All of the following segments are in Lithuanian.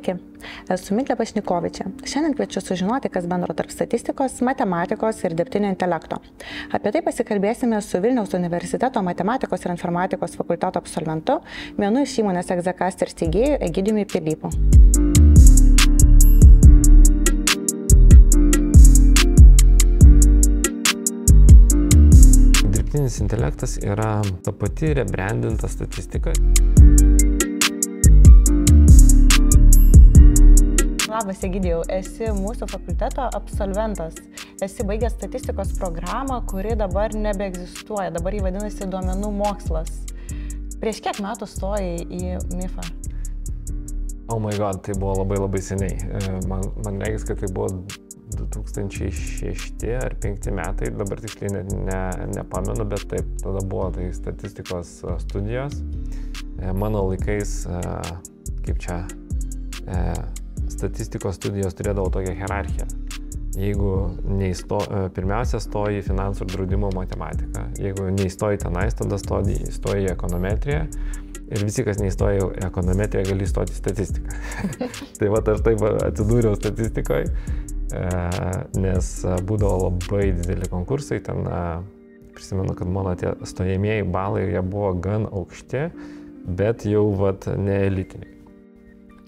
Sveiki, esu Miglė Pašnikovičė. Šiandien kviečiu sužinoti, kas bendro tarp statistikos, matematikos ir dirbtinio intelekto. Apie tai pasikalbėsime su Vilniaus universiteto matematikos ir informatikos fakulteto absolventu, vienu iš įmonės Exacaster steigėjų Egidijumi Pilypu. Dirbtinis intelektas yra ta pati rebrandinta statistika. Labas, Egidijau, esi mūsų fakulteto absolventas. Esi baigęs statistikos programą, kuri dabar nebeegzistuoja. Dabar jį vadinasi duomenų mokslas. Prieš kiek metų stojai į MIFą? Oh my god, tai buvo labai seniai. Man reikės, kad tai buvo 2006 ar 2005 metai, dabar tiksliai nepamenu, bet taip, tada buvo tai statistikos studijos. Mano laikais, statistikos studijos turėdavo tokią hierarchiją. Jeigu pirmiausia stoji į finansų ir draudimo matematiką, jeigu neįstoji tenais, tada stoji į ekonometriją ir visi, kas neįstoja į ekonometriją, gali įstoti į statistiką. Tai aš taip atsidūriau statistikoje, nes būdavo labai dideli konkursai, ten prisimenu, kad mano tie stojamieji balai jie buvo gan aukšti, bet jau ne elitiniai.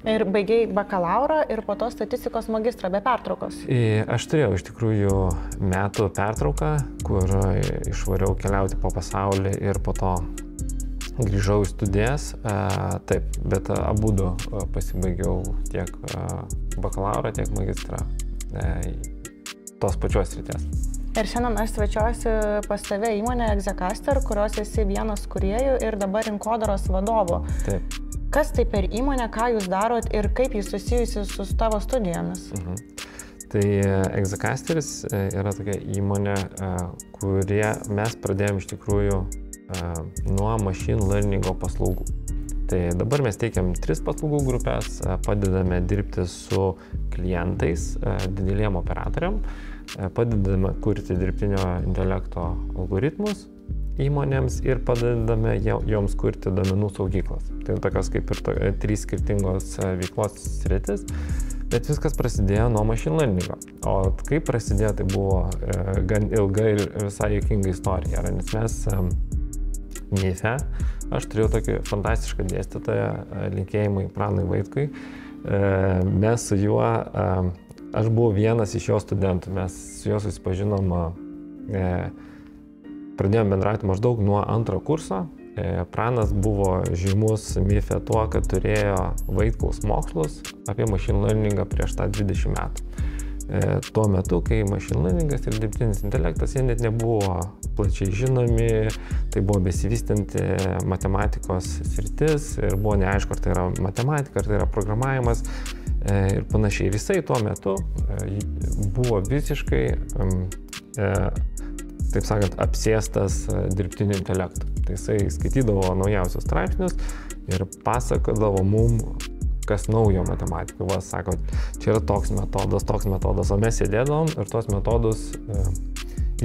Ir baigiai bakalaurą ir po to statistikos magistrą be pertraukos. Aš turėjau iš tikrųjų metų pertrauką, kur išvariau keliauti po pasaulį ir po to grįžau į studijas. Taip, bet abudu pasibaigiau tiek bakalaurą, tiek magistrą tos pačios srities. Ir šiandien aš svečiuosi pas tave įmonę Exacaster, kurios esi vienas kūrėjų ir dabar rinkodaros vadovu. Taip. Kas tai per įmonę, ką jūs darot ir kaip jūs susijusi su tavo studijomis? Tai Exacasteris yra tokia įmonė, kurie mes pradėjome iš tikrųjų nuo machine learningo paslaugų. Tai dabar mes teikiam 3 paslaugų grupės, padedame dirbti su klientais, dideliem operatoriam, padedame kurti dirbtinio intelekto algoritmus įmonėms ir padedame joms kurti duomenų saugyklas. Tai tokios kaip ir 3 skirtingos veiklos sritis, bet viskas prasidėjo nuo machine learningo. O kaip prasidėjo, tai buvo gan ilga ir visai juokinga istorija, nes mes MIFE, aš turėjau tokį fantastišką dėstytoją, linkėjimai Pranui Vaitkui, mes su juo, aš buvau vienas iš jo studentų, mes su juo susipažinom, pradėjome bendrauti maždaug nuo 2 kurso. Pranas buvo žymus MIFE tuo, kad turėjo Vaitkaus mokslus apie machine learningą prieš tą 20 metų. Tuo metu, kai machine learningas ir dirbtinis intelektas, jie net nebuvo plačiai žinomi, tai buvo besivystanti matematikos sritis ir buvo neaišku, ar tai yra matematika, ar tai yra programavimas ir panašiai. Ir jisai tuo metu buvo visiškai taip sakant, apsėstas dirbtiniu intelektu. Tai jisai skaitydavo naujausius straipsnius ir pasakodavo mum, kas naujo matematikoje. Sako, čia yra toks metodas, o mes sėdėdavom ir tos metodus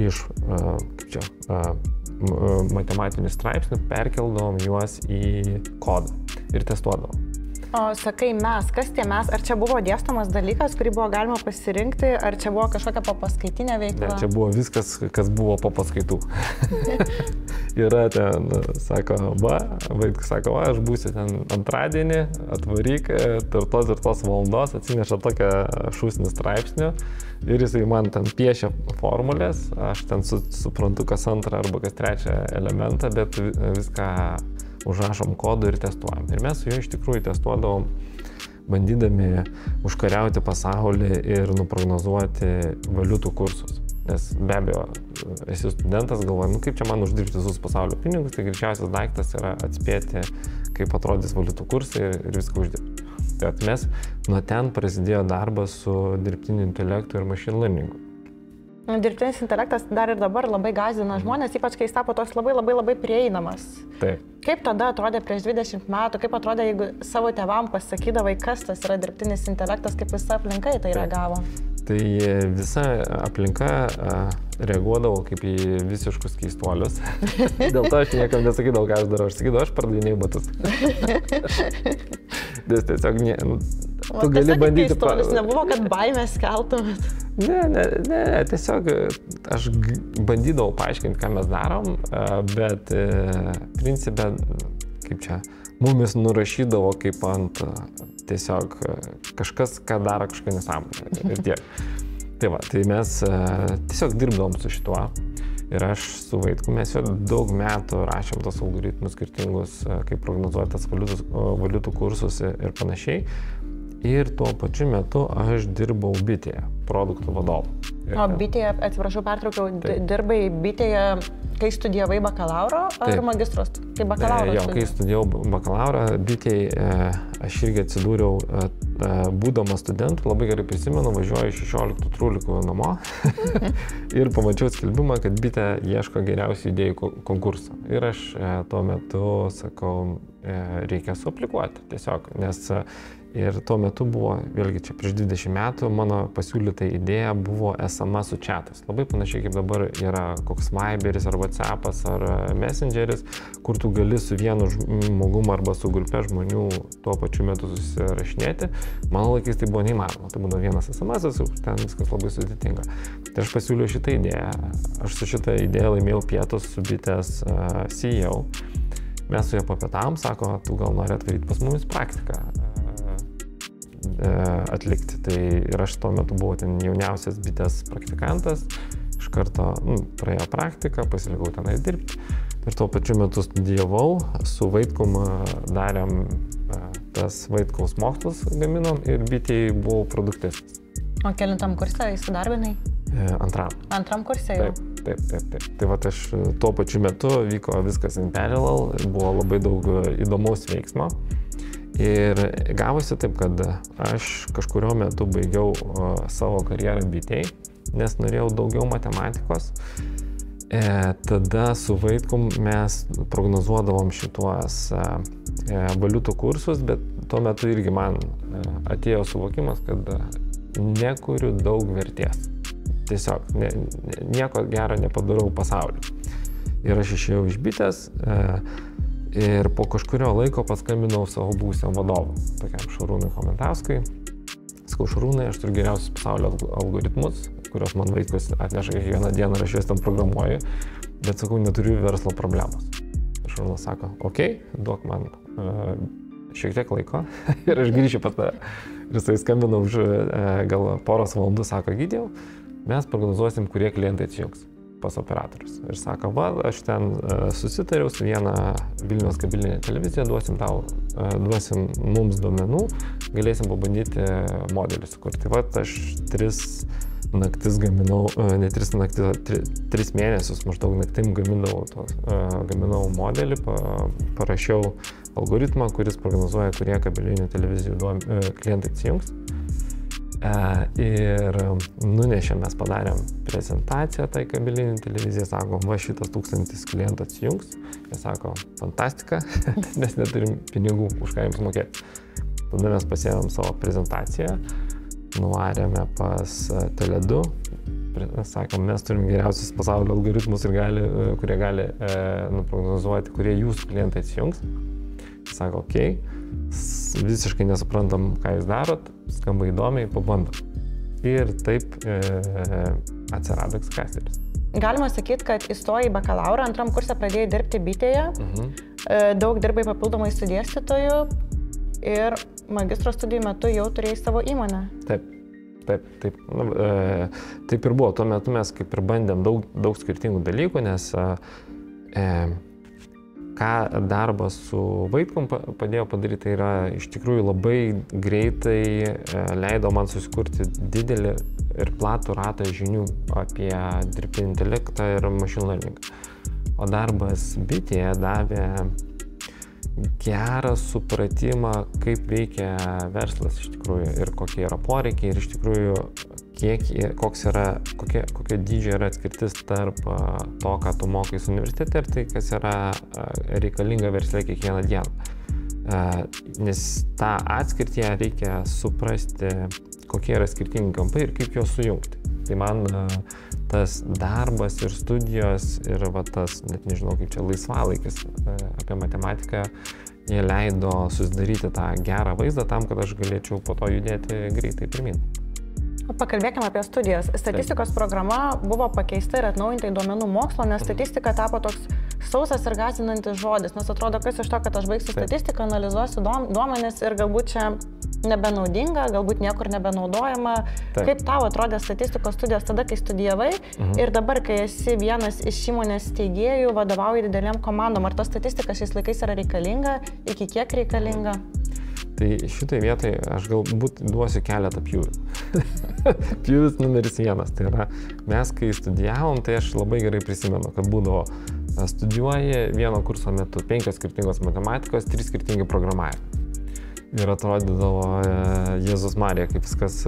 iš matematinių straipsnių perkeldavom juos į kodą ir testuodavom. O sakai mes, kas tie mes? Ar čia buvo dėstomas dalykas, kurį buvo galima pasirinkti, ar čia buvo kažkokia papaskaitinė veikla? Ne, čia buvo viskas, kas buvo po paskaitų. Yra ten, sako, Vaitkus sako, aš būsiu ten antradienį, atvaryk, tos valandos, atsineša tokią šūsnį straipsnių ir jisai man ten piešia formulės, aš ten suprantu kas antrą arba kas trečią elementą, bet viską užrašom kodų ir testuojam. Ir mes su juo iš tikrųjų testuodavom, bandydami užkariauti pasaulį ir nuprognozuoti valiutų kursus. Nes be abejo, esi studentas, galvoji, kaip čia man uždirbti visus pasaulio pinigus, tai greičiausias daiktas yra atspėti, kaip atrodys valiutų kursai ir viską uždirbti. Tai mes nuo ten prasidėjo darbas su dirbtiniu intelektu ir machine learningu. Dirbtinis intelektas dar ir dabar labai gąsdina žmonės, ypač kai jis tapo toks labai prieinamas. Taip. Kaip tada atrodė prieš 20 metų, kaip atrodė, jeigu savo tėvam pasakydavai, kas tas yra dirbtinis intelektas, kaip visa aplinka į tai reagavo? Tai visa aplinka reaguodavo kaip į visiškus keistuolius. Dėl to aš niekam nesakydavau, ką aš darau. Aš sakydavau, aš pardavinėjau batus. Nes tiesiog tu gali bandyti... Keistuolis nebuvo, kad baimės keltumėt. Ne, tiesiog aš bandydavau paaiškinti, ką mes darom, bet principė, kaip čia, mumis nurašydavo kaip ant tiesiog kažkas, ką daro kažką nesąmonę ir tiek. Tai va, tai mes tiesiog dirbdavom su šituo. Ir aš su Vaitku, mes jau daug metų rašėm tos algoritmus skirtingus, kaip prognozuoti tas valiutų kursus ir panašiai. Ir tuo pačiu metu aš dirbau Bitėje, produktų vadovu. O Bitėje, atsiprašau, pertraukiau, dirbai Bitėje, kai studijavai bakalauro ar magistros? Kai bakalauro? Jo, kai studijavau bakalauro, Bitėje aš irgi atsidūriau, būdamas studentų, labai gerai prisimenu, važiuoju 16 trūlikų namo ir pamačiau skelbimą, kad Bitė ieško geriausių idėjų konkursą. Ir aš tuo metu sakau, reikia suaplikuoti tiesiog, nes ir tuo metu buvo, vėlgi čia prieš 20 metų, mano pasiūlyta idėja buvo SMS chatas. Labai panašiai kaip dabar yra koks Viberis ar WhatsAppas ar Messengeris, kur tu gali su vienu žmogum arba su grupe žmonių tuo pačiu metu susirašinėti. Mano laikais tai buvo neįmanoma. Tai buvo vienas SMS-as, ten viskas labai sudėtinga. Tai aš pasiūliau šitą idėją. Aš su šitą idėją laimėjau pietus su Bitės CEO. Mes su juo papietavom, sako, tu gal nori atvaryti pas mumis praktiką atlikti. Tai ir aš tuo metu buvau ten jauniausias Bitės praktikantas, iš karto praėjo praktiką, pasilikau tenai dirbti ir tuo pačiu metu studijavau, su Vaitkum darėm tas Vaitkaus mokslus gaminom ir Bitėje buvau produktistas. O kelintam kurse įsidarbinai? Antram. Antram kurse jau? Taip. Tai va, aš tuo pačiu metu vyko viskas in parallel, buvo labai daug įdomaus veiksmo. Ir gavosi taip, kad aš kažkurio metu baigiau savo karjerą Bitėje, nes norėjau daugiau matematikos. Tada su Vaitkum mes prognozuodavom šituos valiutų kursus, bet tuo metu irgi man atėjo suvokimas, kad nekuriu daug vertės. Tiesiog nieko gero nepadarau pasauliu. Ir aš išėjau iš Bitės. Ir po kažkurio laiko paskambinau savo būsiam vadovui, tokiam Šarūnui Chomentauskui. Sakau, Šarūnai, aš turiu geriausius pasaulio algoritmus, kuriuos man Vaitkus atneša kiekvieną dieną ir aš juos ten programuoju, bet sakau, neturiu verslo problemos. Šarūnas sako, duok man šiek tiek laiko ir aš grįšiu pas tave. Ir jisai skambino už gal poros valandų, sako, Gydėjau, mes prognozuosim, kurie klientai atsijungs pas operatorius. Ir sako, aš ten susitariau su viena Vilniaus kabelinė televizija, duosim mums duomenų, galėsim pabandyti modelį sukurti. Aš 3 naktis gaminau, ne 3 naktis, 3 mėnesius maždaug naktim gaminau modelį, parašiau algoritmą, kuris prognozuoja, kurie kabelinių televizijų klientai atsijungs. Ir nunešėm, mes padarėm prezentaciją tai kabelinį televiziją, sakom, šitas 1000 klientų atsijungs. Jie sako, fantastika, mes neturim pinigų, už ką jums mokėti. Tada mes pasiėmėm savo prezentaciją, nuvarėme pas Tele2, sakom, mes turim geriausius pasaulio algoritmus, kurie gali nuprognozuoti, kurie jūsų klientai atsijungs. Jie sako, visiškai nesuprantam, ką jūs darot, skamba įdomiai, pabandom. Ir taip atsirado Excasteris. Galima sakyti, kad įstojai į bakalaurą, antram kursą pradėjai dirbti Bitėje, daug dirbai papildomai su dėstytoju ir magistro studijų metu jau turėjai savo įmonę. Taip. Taip ir buvo. Tuo metu mes kaip ir bandėm daug skirtingų dalykų, nes ką darbas su Vaitkum padėjo padaryti, tai yra iš tikrųjų labai greitai leido man susikurti didelį ir platų ratą žinių apie dirbtinį intelektą ir machine learning. O darbas Bitėje davė gerą supratimą, kaip veikia verslas iš tikrųjų ir kokie yra poreikiai ir iš tikrųjų kokia dydžio yra atskirtis tarp to, ką tu mokais universitete ir tai, kas yra reikalinga versle kiekvieną dieną. Nes tą atskirtį reikia suprasti, kokie yra skirtingi kampai ir kaip juos sujungti. Tai man tas darbas ir studijos ir tas, net nežinau kaip čia, laisvalaikis apie matematiką jie leido susidaryti tą gerą vaizdą tam, kad aš galėčiau po to judėti greitai pirmin. Pakalbėkime apie studijas. Statistikos programa buvo pakeista ir atnaujinta į duomenų mokslo, nes statistika tapo toks sausas ir gąsdinantis žodis. Nes atrodo, kas iš to, kad aš baigsiu statistiką, analizuosiu duomenis ir galbūt čia nebenaudinga, galbūt niekur nebenaudojama. Kaip tau atrodė statistikos studijos tada, kai studijavai ir dabar, kai esi vienas iš įmonės steigėjų, vadovauji didelėm komandom. Ar ta statistika šiais laikais yra reikalinga, iki kiek reikalinga? Tai šitai vietai aš galbūt duosiu keletą pjūvių. Pjūvis numeris 1. Tai yra, mes kai studijavom, tai aš labai gerai prisimenu, kad būdavo studijuoji vieno kurso metu 5 skirtingos matematikos, 3 skirtingi programavimai. Ir atrodydavo, Jėzus Marija, kaip viskas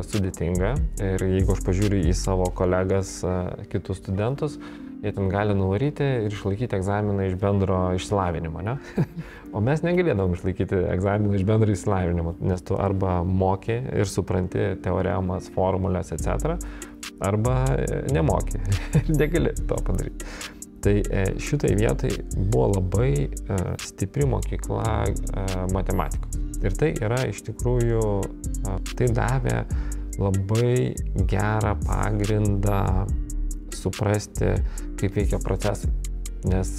sudėtinga. Ir jeigu aš pažiūriu į savo kolegas, kitus studentus, jie ten gali nuvaryti ir išlaikyti egzaminą iš bendro išsilavinimo, ne? O mes negalėdavom išlaikyti egzaminą iš bendro išsilavinimo, nes tu arba moki ir supranti teoremas, formulės, etc., arba nemoki ir negali to padaryti. Tai šitai vietai buvo labai stipri mokykla matematikos. Ir tai yra iš tikrųjų, tai davė labai gerą pagrindą suprasti, kaip veikia procesai. Nes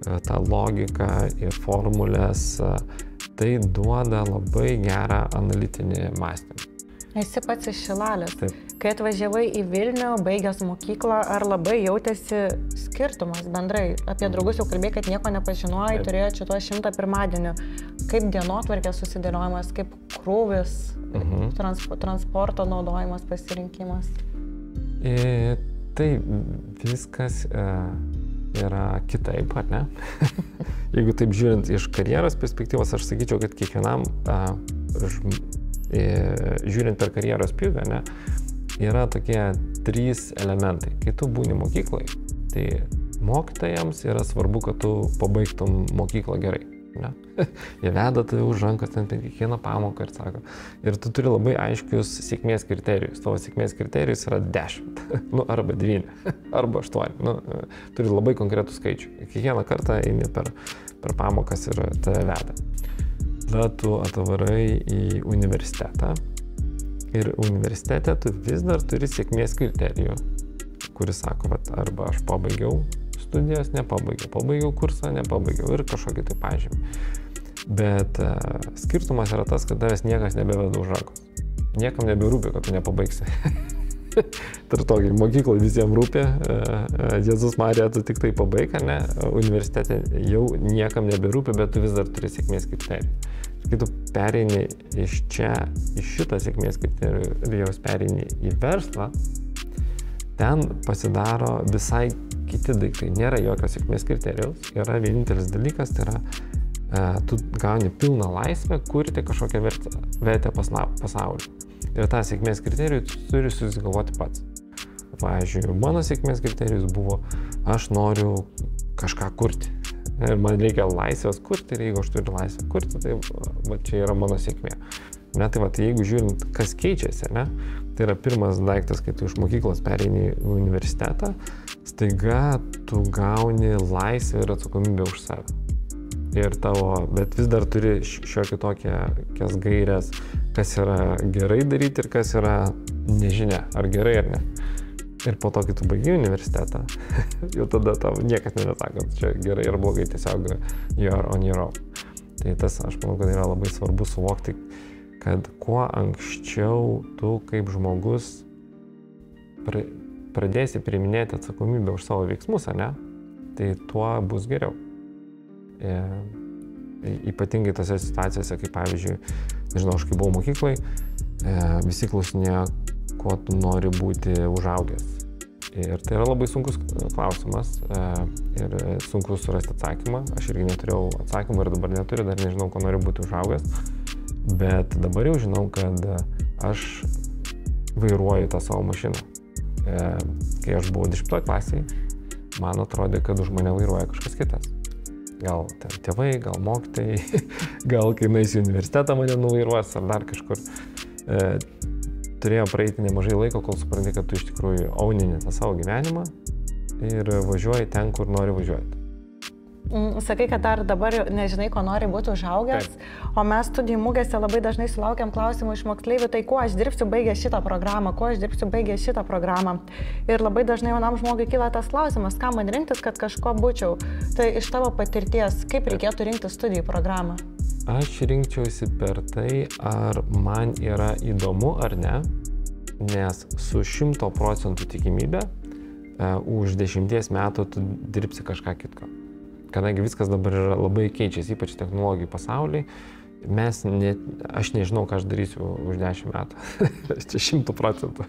ta logika ir formulės, tai duoda labai gerą analitinį mąstymą. Esi pats iš Šilalės. Taip. Kai atvažiavai į Vilnių, baigęs mokyklą, ar labai jautėsi skirtumas bendrai? Apie draugus jau kalbėjai, kad nieko nepažinojai, turėjo čia tuo 100 pirmadienį. Kaip dienotvarkės susidėliojimas, kaip krūvis, transporto naudojimas, pasirinkimas? Tai viskas yra kitaip, ar ne? Jeigu taip žiūrint iš karjeros perspektyvos, aš sakyčiau, kad kiekvienam, žiūrint per karjeros pjūvį, ne, yra tokie 3 elementai. Kai tu būni mokyklai, tai mokytojams yra svarbu, kad tu pabaigtum mokyklą gerai. Ne? Jie veda tai už rankas ten kiekvieną pamoką ir sako. Ir tu turi labai aiškius sėkmės kriterijus. Tavo sėkmės kriterijus yra 10, arba 9, arba 8. Turi labai konkretų skaičių. Kiekvieną kartą eini per pamokas ir tave veda. Tada tu atvarai į universitetą ir universitete tu vis dar turi sėkmės kriterijų, kuris sako, arba aš pabaigiau studijas, pabaigiau kursą, nepabaigiau ir kažkokį tai pažymį. Bet skirtumas yra tas, kad tavęs niekas nebeveda už rankos. Niekam neberūpi, kad tu nepabaigsi. Tai tokia, mokykloje visiems rūpi, Jėzus Marija, tu tik tai pabaig, ne? Universitete jau niekam neberūpi, bet tu vis dar turi sėkmės kriterijų. Kai tu pereini iš čia, iš šitą sėkmės kriterijų ir jau pereini į verslą, ten pasidaro visai kiti daiktai. Nėra jokios sėkmės kriterijaus, yra vienintelis dalykas, tai yra tu gauni pilną laisvę kurti kažkokią vertę pasauliu. Ir tą sėkmės kriterijų turi susigalvoti pats. Pavyzdžiui, mano sėkmės kriterijus buvo, aš noriu kažką kurti. Ir man reikia laisvės kurti ir jeigu aš turiu laisvę kurti, tai čia yra mano sėkmė. Tai jeigu žiūrint, kas keičiasi, ne? Tai yra pirmas daiktas, kai tu iš mokyklos pereini į universitetą, staiga tu gauni laisvę ir atsakomybę už save. Bet vis dar turi šiokį tokias gairias, kas yra gerai daryti ir kas yra nežinia, ar gerai ar ne. Ir po to, kai tu baigi universitetą, jau tada tau niekas nebesako, čia gerai ar blogai, tiesiog you are on your own. Tai tas, aš manau, kad yra labai svarbu suvokti, kad kuo anksčiau tu kaip žmogus pradėsi priiminėti atsakomybę už savo veiksmus, ne, tai tuo bus geriau. Ypatingai tose situacijose, kaip pavyzdžiui, nežinau, aš kai buvau mokyklai, visi klausinėjo, kuo tu nori būti užaugęs. Ir tai yra labai sunkus klausimas ir sunku surasti atsakymą. Aš irgi neturėjau atsakymą ir dabar neturiu, dar nežinau, kuo noriu būti užaugęs. Bet dabar jau žinau, kad aš vairuoju tą savo mašiną. Kai aš buvau 10 klasėje, man atrodė, kad už mane vairuoja kažkas kitas. Gal tėvai, gal mokytojai, gal kai nueisiu į universitetą mane nuvairuos ar dar kažkur. Turėjo praeiti nemažai laiko, kol supranti, kad tu iš tikrųjų aunini tą savo gyvenimą ir važiuoji ten, kur nori važiuoti. Sakai, kad dar dabar nežinai, ko nori būti užaugęs, o mes studijų mugėse labai dažnai sulaukiam klausimų iš moksleivių, tai kuo aš dirbsiu baigęs šitą programą, kuo aš dirbsiu baigęs šitą programą. Ir labai dažnai jaunam žmogui kyla tas klausimas, ką man rinktis, kad kažko būčiau. Tai iš tavo patirties, kaip reikėtų rinkti studijų programą? Aš rinkčiausi per tai, ar man yra įdomu ar ne, nes su 100% tikimybė už 10 metų tu dirbsi kažką kitko. Kadangi viskas dabar yra labai keičiasi, ypač technologijų pasaulyje, aš nežinau, ką aš darysiu už 10 metų. Čia 100%.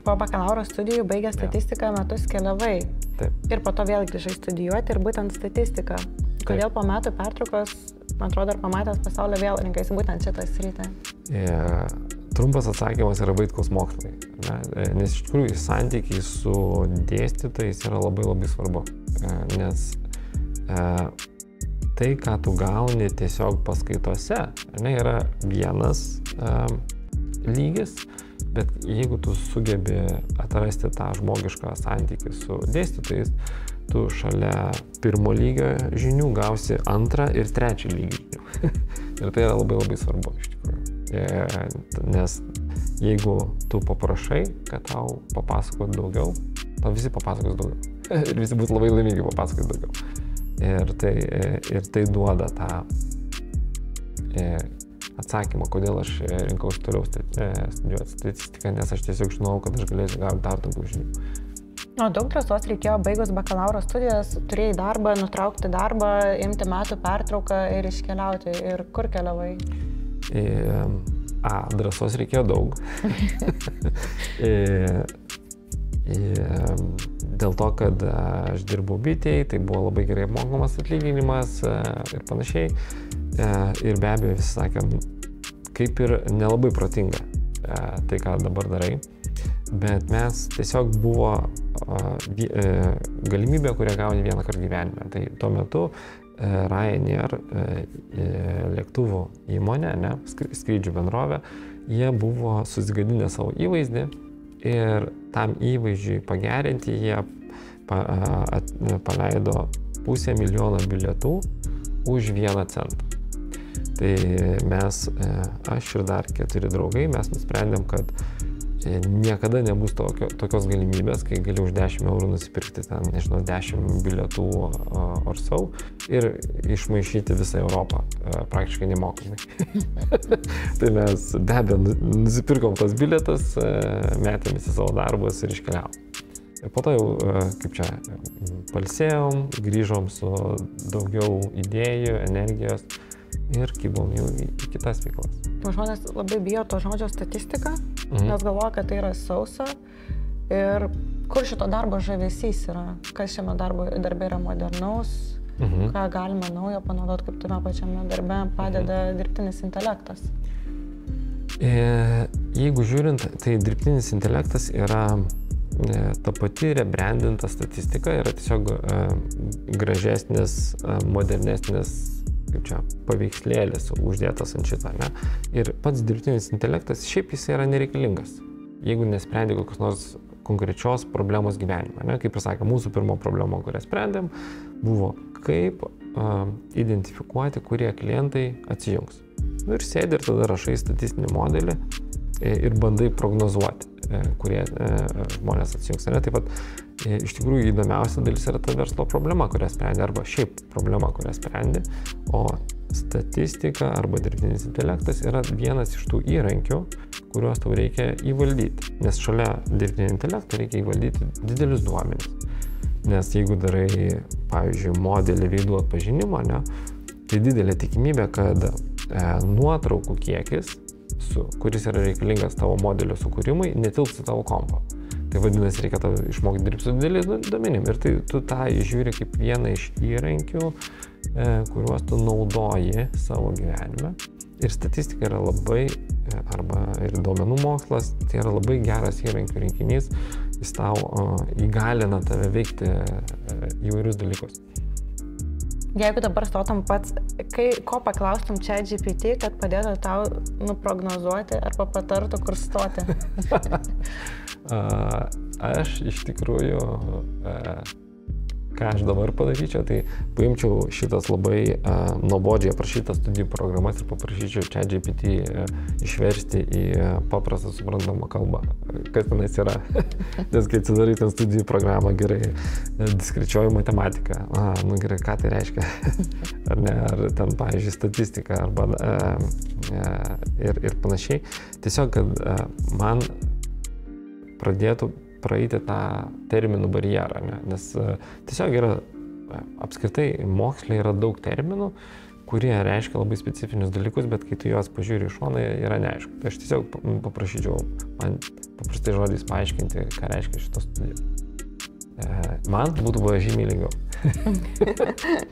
Po bakalauro studijų baigęs statistiką metus keliavai. Taip. Ir po to vėl grįžai studijuoti ir būtent statistiką. Kodėl po metų pertraukos, man atrodo, ir pamatęs pasaulio vėl rinkaisi būtent šitą sritį? Trumpas atsakymas yra Vaitkaus mokslai. Nes iš tikrųjų santykiai su dėstytojais yra labai labai svarbu. Nes tai, ką tu gauni tiesiog paskaitose, yra vienas lygis, bet jeigu tu sugebi atrasti tą žmogišką santykį su dėstytojais, tu šalia pirmo lygio žinių gausi antrą ir trečią lygį žinių. Ir tai yra labai labai svarbu iš tikrųjų. Nes jeigu tu paprašai, kad tau papasakot daugiau, tau visi papasakos daugiau. Ir visi būtų labai laimingi papasakot daugiau. Ir tai duoda tą atsakymą, kodėl aš rinkausi toliau studijuoti statistiką, nes aš tiesiog žinau, kad aš galėsiu gauti dar daugiau žinių. O daug drąsos reikėjo baigus bakalauro studijas, turėjai darbą, nutraukti darbą, imti metų pertrauką ir iškeliauti. Ir kur keliavai? Drąsos reikėjo daug. Dėl to, kad aš dirbau bitėj, tai buvo labai gerai apmokamas atlyginimas ir panašiai. Ir be abejo visi sakė, kaip ir nelabai protinga tai, ką dabar darai. Bet mes tiesiog buvo galimybė, kurią gauni vieną kartą gyvenime. Tai tuo metu Ryanair lėktuvų įmonė, skrydžių bendrovė, jie buvo susigadinę savo įvaizdį. Ir tam įvaizdžiui pagerinti jie paleido 500 000 bilietų už 1 centą. Tai aš ir dar 4 draugai, mes nusprendėm, kad niekada nebus tokios galimybės, kai gali už 10 eurų nusipirkti ten, 10 bilietų orsau ir išmaišyti visą Europą praktiškai nemokamai. Tai mes be abejo nusipirkom tas bilietas, metėmės į savo darbus ir iškeliavom. Ir po to jau, pailsėjom, grįžom su daugiau idėjų, energijos ir kibom jau į kitas veiklas. Žmonės labai bijo to žodžio statistika, nes galvoja, kad tai yra sausa. Ir kur šito darbo žavesys yra? Kas šiame darbe yra modernaus? Ką galime naujo panaudoti, kaip tame pačiame darbe padeda dirbtinis intelektas? Jeigu žiūrint, tai dirbtinis intelektas yra ta pati rebrandinta statistika, yra tiesiog gražesnis, modernesnis paveikslėlis uždėtas ant šitą, ne? Ir pats dirbtinis intelektas šiaip jis yra nereikalingas, jeigu nesprendi kokios nors konkrečios problemos gyvenime, ne? Kaip ir sakė, mūsų pirmo problema, kurią sprendėm, buvo kaip identifikuoti, kurie klientai atsijungs. Ir sėdi ir tada rašai statistinį modelį ir bandai prognozuoti, kurie žmonės atsijungs. Taip pat iš tikrųjų įdomiausia dalis yra ta verslo problema, kurią sprendi, arba šiaip problema, kurią sprendi, o statistika arba dirbtinis intelektas yra vienas iš tų įrankių, kuriuos tau reikia įvaldyti. Nes šalia dirbtinio intelekto reikia įvaldyti didelius duomenis. Nes jeigu darai, pavyzdžiui, modelį veidų atpažinimo, tai didelė tikimybė, kad nuotraukų kiekis, kuris yra reikalingas tavo modelio sukūrimui, netilps į tavo kompą. Tai vadinasi, reikia tau išmokti dirbti su dideliais duomenim. Ir tai tu tą žiūri kaip vieną iš įrankių, kuriuos tu naudoji savo gyvenime. Ir statistika yra labai, arba ir duomenų mokslas, tai yra labai geras įrankių rinkinys. Jis tau įgalina tave veikti įvairius dalykus. Jeigu dabar stotum pats, ko paklaustum ChatGPT, kad padėtų tau nuprognozuoti arba patartų, kur stoti? Aš iš tikrųjų, ką aš dabar padaryčiau, tai paimčiau šitas labai nuobodžiai aprašytas studijų programas ir paprašyčiau ChatGPT išversti į paprastą suprantamą kalbą, kas tenais yra. Nes kai atsidarai ten studijų programą, gerai, diskrečioji matematika, gerai, ką tai reiškia, ar ne, ar ten, pavyzdžiui, statistika, arba ir panašiai. Tiesiog, kad man pradėtų praeiti tą terminų barjerą, ne? Nes tiesiog yra, apskritai moksle yra daug terminų, kurie reiškia labai specifinius dalykus, bet kai tu juos pažiūri iš šono, yra neaišku. Tai aš tiesiog paprašyčiau man paprastai žodžiais paaiškinti, ką reiškia šitos studijos. Man būtų buvo žymiai lengviau.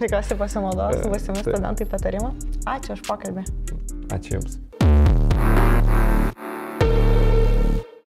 Tikiuosi pasinaudos būsimi studentai patarimą. Ačiū už pokalbį. Ačiū Jums.